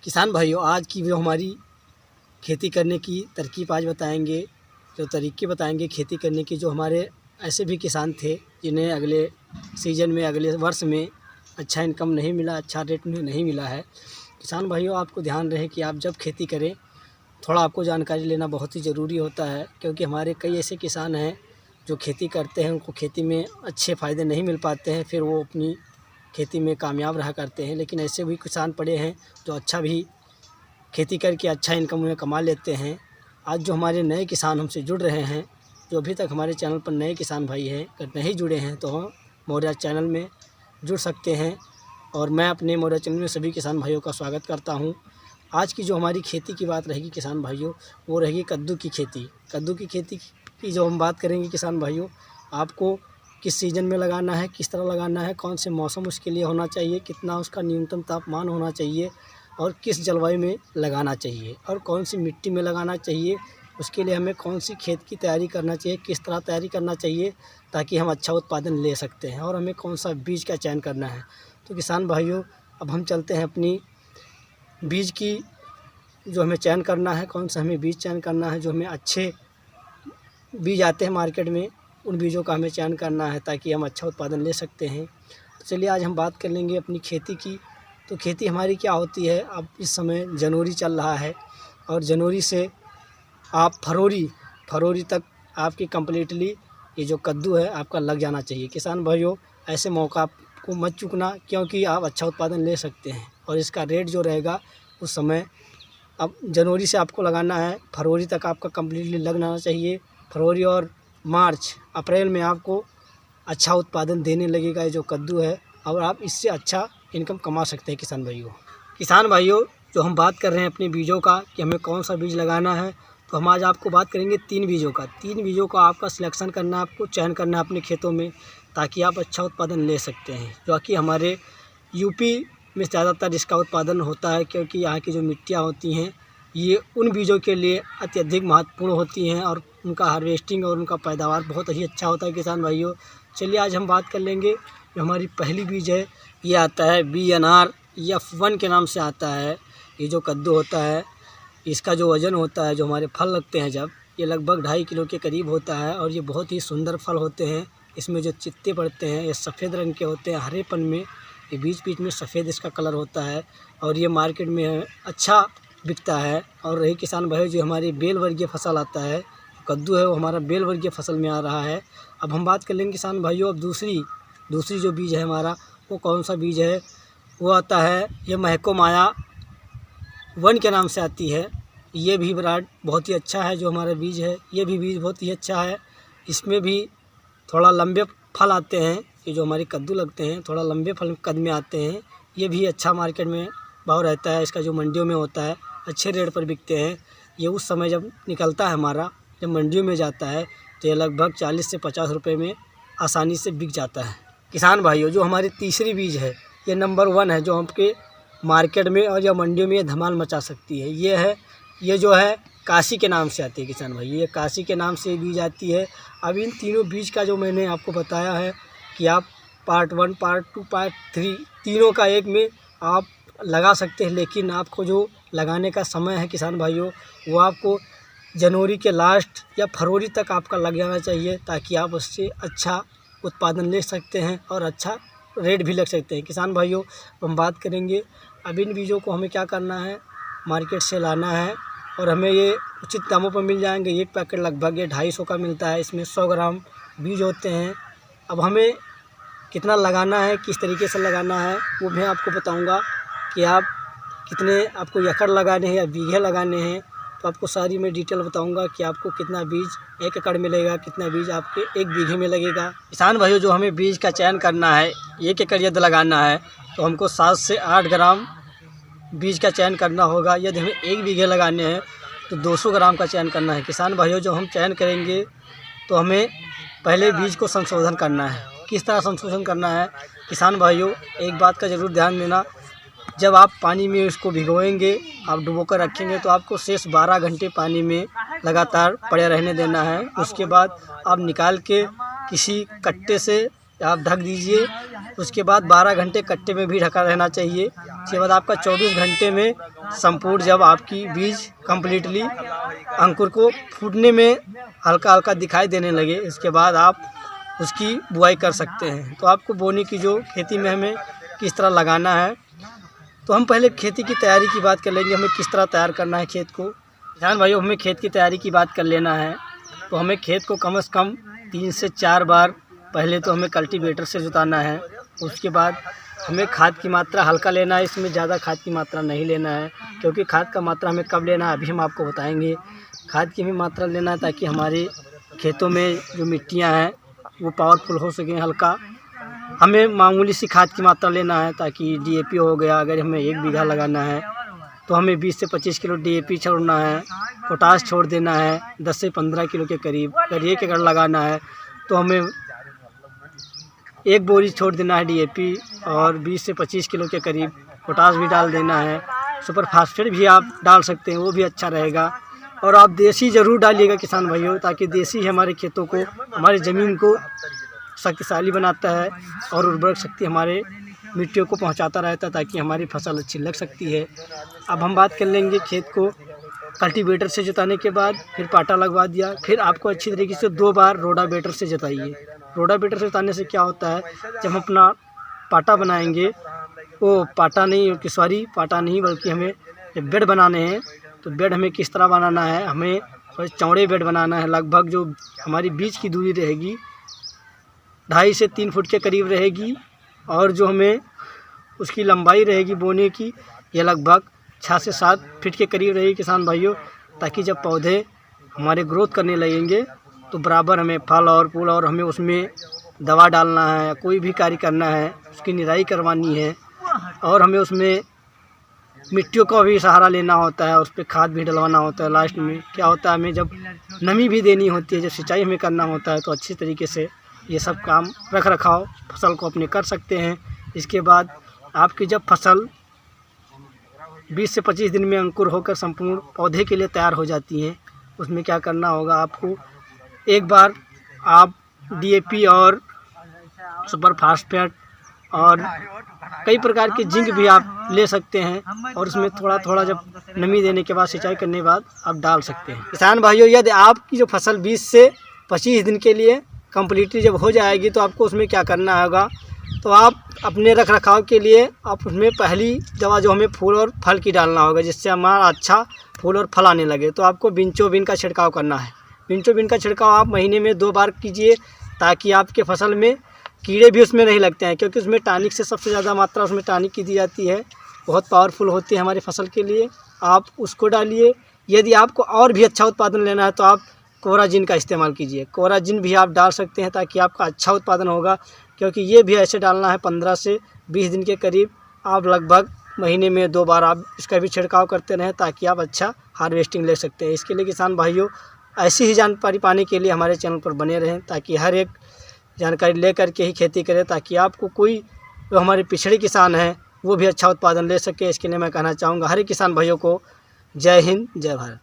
किसान भाइयों, आज की जो हमारी खेती करने की तरकीब आज बताएंगे, जो तरीके बताएंगे खेती करने की। जो हमारे ऐसे भी किसान थे जिन्हें अगले सीज़न में, अगले वर्ष में अच्छा इनकम नहीं मिला, अच्छा रेट उन्हें नहीं मिला है। किसान भाइयों, आपको ध्यान रहे कि आप जब खेती करें, थोड़ा आपको जानकारी लेना बहुत ही ज़रूरी होता है, क्योंकि हमारे कई ऐसे किसान हैं जो खेती करते हैं, उनको खेती में अच्छे फ़ायदे नहीं मिल पाते हैं, फिर वो अपनी खेती में कामयाब रहा करते हैं। लेकिन ऐसे भी किसान पड़े हैं जो अच्छा भी खेती करके अच्छा इनकम उन्हें कमा लेते हैं। आज जो हमारे नए किसान हमसे जुड़ रहे हैं, जो अभी तक हमारे चैनल पर नए किसान भाई हैं, अगर नहीं जुड़े हैं तो हम मौर्या चैनल में जुड़ सकते हैं। और मैं अपने मौर्या चैनल में सभी किसान भाइयों का स्वागत करता हूं। आज की जो हमारी खेती की बात रहेगी किसान भाइयों, वो रहेगी कद्दू की खेती। कद्दू की खेती की जो हम बात करेंगे किसान भाइयों, आपको किस सीज़न में लगाना है, किस तरह लगाना है, कौन से मौसम उसके लिए होना चाहिए, कितना उसका न्यूनतम तापमान होना चाहिए और किस जलवायु में लगाना चाहिए और कौन सी मिट्टी में लगाना चाहिए, उसके लिए हमें कौन सी खेत की तैयारी करना चाहिए, किस तरह तैयारी करना चाहिए ताकि हम अच्छा उत्पादन ले सकते हैं, और हमें कौन सा बीज का चयन करना है। तो किसान भाइयों, अब हम चलते हैं अपनी बीज की जो हमें चयन करना है, कौन सा हमें बीज चयन करना है। जो हमें अच्छे बीज आते हैं मार्केट में, उन बीजों का हमें चयन करना है ताकि हम अच्छा उत्पादन ले सकते हैं। तो चलिए आज हम बात कर लेंगे अपनी खेती की। तो खेती हमारी क्या होती है, अब इस समय जनवरी चल रहा है और जनवरी से आप फरवरी तक आपकी कम्प्लीटली ये जो कद्दू है आपका लग जाना चाहिए। किसान भाइयों, ऐसे मौका को मत चूकना, क्योंकि आप अच्छा उत्पादन ले सकते हैं और इसका रेट जो रहेगा उस समय, अब जनवरी से आपको लगाना है, फरवरी तक आपका कम्प्लीटली लग जाना चाहिए। फरवरी और मार्च अप्रैल में आपको अच्छा उत्पादन देने लगेगा ये जो कद्दू है, और आप इससे अच्छा इनकम कमा सकते हैं। किसान भाइयों, जो हम बात कर रहे हैं अपने बीजों का कि हमें कौन सा बीज लगाना है, तो हम आज आपको बात करेंगे 3 बीजों का। 3 बीजों का आपका सिलेक्शन करना है, आपको चयन करना है अपने खेतों में, ताकि आप अच्छा उत्पादन ले सकते हैं। जो कि हमारे यूपी में ज़्यादातर इसका उत्पादन होता है, क्योंकि यहाँ की जो मिट्टियाँ होती हैं ये उन बीजों के लिए अत्यधिक महत्वपूर्ण होती हैं और उनका हार्वेस्टिंग और उनका पैदावार बहुत ही अच्छा होता है। किसान भाइयों, चलिए आज हम बात कर लेंगे। जो हमारी पहली बीज है ये आता है BNR F1 के नाम से आता है। ये जो कद्दू होता है, इसका जो वज़न होता है, जो हमारे फल लगते हैं जब, ये लगभग 2.5 किलो के करीब होता है और ये बहुत ही सुंदर फल होते हैं। इसमें जो चित्ते पड़ते हैं ये सफ़ेद रंग के होते हैं, हरेपन में, ये बीच बीच में सफ़ेद इसका कलर होता है और ये मार्केट में अच्छा बिकता है। और रही किसान भाई, जो हमारी बेल वर्गीय फसल आता है, कद्दू है वो हमारा बेल वर्गीय फसल में आ रहा है। अब हम बात कर लेंगे किसान भाइयों, अब दूसरी जो बीज है हमारा, वो कौन सा बीज है, वो आता है ये महको माया 1 के नाम से आती है। ये भी ब्रांड बहुत ही अच्छा है जो हमारा बीज है, ये भी बीज बहुत ही अच्छा है। इसमें भी थोड़ा लंबे फल आते हैं, ये जो हमारे कद्दू लगते हैं थोड़ा लंबे फल कद में आते हैं। ये भी अच्छा मार्केट में भाव रहता है, इसका जो मंडियों में होता है अच्छे रेट पर बिकते हैं। ये उस समय जब निकलता है हमारा, जब मंडियों में जाता है, तो ये लगभग 40 से 50 रुपये में आसानी से बिक जाता है। किसान भाइयों, जो हमारी तीसरी बीज है ये नंबर 1 है, जो आपके मार्केट में और या मंडियों में ये धमाल मचा सकती है। ये जो है काशी के नाम से आती है। किसान भाई, ये काशी के नाम से बीज आती है। अब इन तीनों बीज का जो मैंने आपको बताया है कि आप पार्ट 1, पार्ट 2, पार्ट 3 तीनों का एक में आप लगा सकते हैं, लेकिन आपको जो लगाने का समय है किसान भाइयों, वो आपको जनवरी के लास्ट या फरवरी तक आपका लग जाना चाहिए, ताकि आप उससे अच्छा उत्पादन ले सकते हैं और अच्छा रेट भी लग सकते हैं। किसान भाइयों, हम बात करेंगे अब इन बीजों को हमें क्या करना है, मार्केट से लाना है और हमें ये उचित दामों पर मिल जाएंगे। एक पैकेट लगभग ये 250 का मिलता है, इसमें 100 ग्राम बीज होते हैं। अब हमें कितना लगाना है, किस तरीके से लगाना है, वो मैं आपको बताऊंगा कि आप कितने आपको एकड़ लगाने हैं या बीघे लगाने हैं, तो आपको सारी मैं डिटेल बताऊंगा कि आपको कितना बीज 1 एकड़ मिलेगा, कितना बीज आपके 1 बीघे में लगेगा। किसान भाइयों, जो हमें बीज का चयन करना है, 1 एकड़ यदि लगाना है तो हमको 7 से 8 ग्राम बीज का चयन करना होगा। यदि हमें 1 बीघे लगाने हैं तो 200 ग्राम का चयन करना है। किसान भाइयों, जो हम चयन करेंगे तो हमें पहले बीज को संशोधन करना है। किस तरह संशोधन करना है किसान भाइयों, एक बात का ज़रूर ध्यान देना, जब आप पानी में इसको भिगोएंगे, आप डुबो कर रखेंगे, तो आपको शेष 12 घंटे पानी में लगातार पड़े रहने देना है। उसके बाद आप निकाल के किसी कट्टे से आप ढक दीजिए। उसके बाद 12 घंटे कट्टे में भी ढका रहना चाहिए। उसके बाद आपका 24 घंटे में संपूर्ण जब आपकी बीज कम्प्लीटली अंकुर को फूटने में हल्का हल्का दिखाई देने लगे, इसके बाद आप उसकी बुआई कर सकते हैं। तो आपको बोने की जो खेती में हमें किस तरह लगाना है, तो हम पहले खेती की तैयारी की बात कर लेंगे। हमें किस तरह तैयार करना है खेत को। किसान भाइयों, हमें खेत की तैयारी की बात कर लेना है तो हमें खेत को कम से कम 3 से 4 बार पहले तो हमें कल्टीवेटर से जुताना है। उसके बाद हमें खाद की मात्रा हल्का लेना है, इसमें ज़्यादा खाद की मात्रा नहीं लेना है, क्योंकि खाद का मात्रा हमें कब लेना है अभी हम आपको बताएंगे। खाद की भी मात्रा लेना है ताकि हमारे खेतों में जो मिट्टियाँ हैं वो पावरफुल हो सकें। हल्का हमें मामूली सी खाद की मात्रा लेना है ताकि DAP हो गया, अगर हमें 1 बीघा लगाना है तो हमें 20 से 25 किलो DAP छोड़ना है। पोटाश छोड़ देना है 10 से 15 किलो के करीब। अगर 1 एकड़ लगाना है तो हमें 1 बोरी छोड़ देना है DAP, और 20 से 25 किलो के करीब पोटाश भी डाल देना है। सुपर फास्फेट भी आप डाल सकते हैं, वो भी अच्छा रहेगा। और आप देसी ज़रूर डालिएगा किसान भाइयों, ताकि देसी हमारे खेतों को, हमारी ज़मीन को शक्तिशाली बनाता है और उर्वरक शक्ति हमारे मिट्टियों को पहुंचाता रहता है, ताकि हमारी फसल अच्छी लग सकती है। अब हम बात कर लेंगे खेत को कल्टीवेटर से जुताने के बाद, फिर पाटा लगवा दिया, फिर आपको अच्छी तरीके से 2 बार रोटावेटर से जुताइए। रोटावेटर से जुताने से क्या होता है, जब हम अपना पाटा बनाएंगे, वो पाटा नहीं बल्कि हमें जब बेड बनाने हैं तो बेड हमें किस तरह बनाना है, हमें थोड़े चौड़े बेड बनाना है। लगभग जो हमारी बीज की दूरी रहेगी 2.5 से 3 फुट के करीब रहेगी, और जो हमें उसकी लंबाई रहेगी बोने की, यह लगभग 6 से 7 फीट के करीब रहेगी किसान भाइयों, ताकि जब पौधे हमारे ग्रोथ करने लगेंगे तो बराबर हमें फल और फूल, और हमें उसमें दवा डालना है, कोई भी कार्य करना है, उसकी निराई करवानी है, और हमें उसमें मिट्टियों का भी सहारा लेना होता है, उस पर खाद भी डलवाना होता है। लास्ट में क्या होता है, हमें जब नमी भी देनी होती है, जब सिंचाई हमें करना होता है, तो अच्छी तरीके से ये सब काम रख रखाव फसल को अपने कर सकते हैं। इसके बाद आपकी जब फसल 20 से 25 दिन में अंकुर होकर संपूर्ण पौधे के लिए तैयार हो जाती हैं, उसमें क्या करना होगा, आपको एक बार आप DAP और सुपर फास्फेट और कई प्रकार के जिंक भी आप ले सकते हैं, और उसमें थोड़ा थोड़ा जब नमी देने के बाद, सिंचाई करने के बाद आप डाल सकते हैं। किसान भाइयों, यदि आपकी जो फसल 20 से 25 दिन के लिए कम्प्लीटली जब हो जाएगी तो आपको उसमें क्या करना होगा, तो आप अपने रख रखाव के लिए आप उसमें पहली दवा जो हमें फूल और फल की डालना होगा, जिससे हमारा अच्छा फूल और फल आने लगे, तो आपको बिंचोबिन का छिड़काव करना है। बिंचोबिन का छिड़काव आप महीने में 2 बार कीजिए, ताकि आपके फसल में कीड़े भी उसमें नहीं लगते हैं, क्योंकि उसमें टॉनिक से सबसे ज़्यादा मात्रा उसमें टॉनिक की दी जाती है, बहुत पावरफुल होती है हमारी फसल के लिए। आप उसको डालिए। यदि आपको और भी अच्छा उत्पादन लेना है तो आप कोराजिन का इस्तेमाल कीजिए। कोराजिन भी आप डाल सकते हैं, ताकि आपका अच्छा उत्पादन होगा, क्योंकि ये भी ऐसे डालना है 15 से 20 दिन के करीब। आप लगभग महीने में 2 बार आप इसका भी छिड़काव करते रहें, ताकि आप अच्छा हार्वेस्टिंग ले सकते हैं। इसके लिए किसान भाइयों, ऐसी ही जानकारी पाने के लिए हमारे चैनल पर बने रहें, ताकि हर एक जानकारी लेकर के ही खेती करें, ताकि आपको कोई जो हमारे पिछड़े किसान हैं वो भी अच्छा उत्पादन ले सके। इसके लिए मैं कहना चाहूँगा हर एक किसान भाइयों को जय हिंद, जय भारत।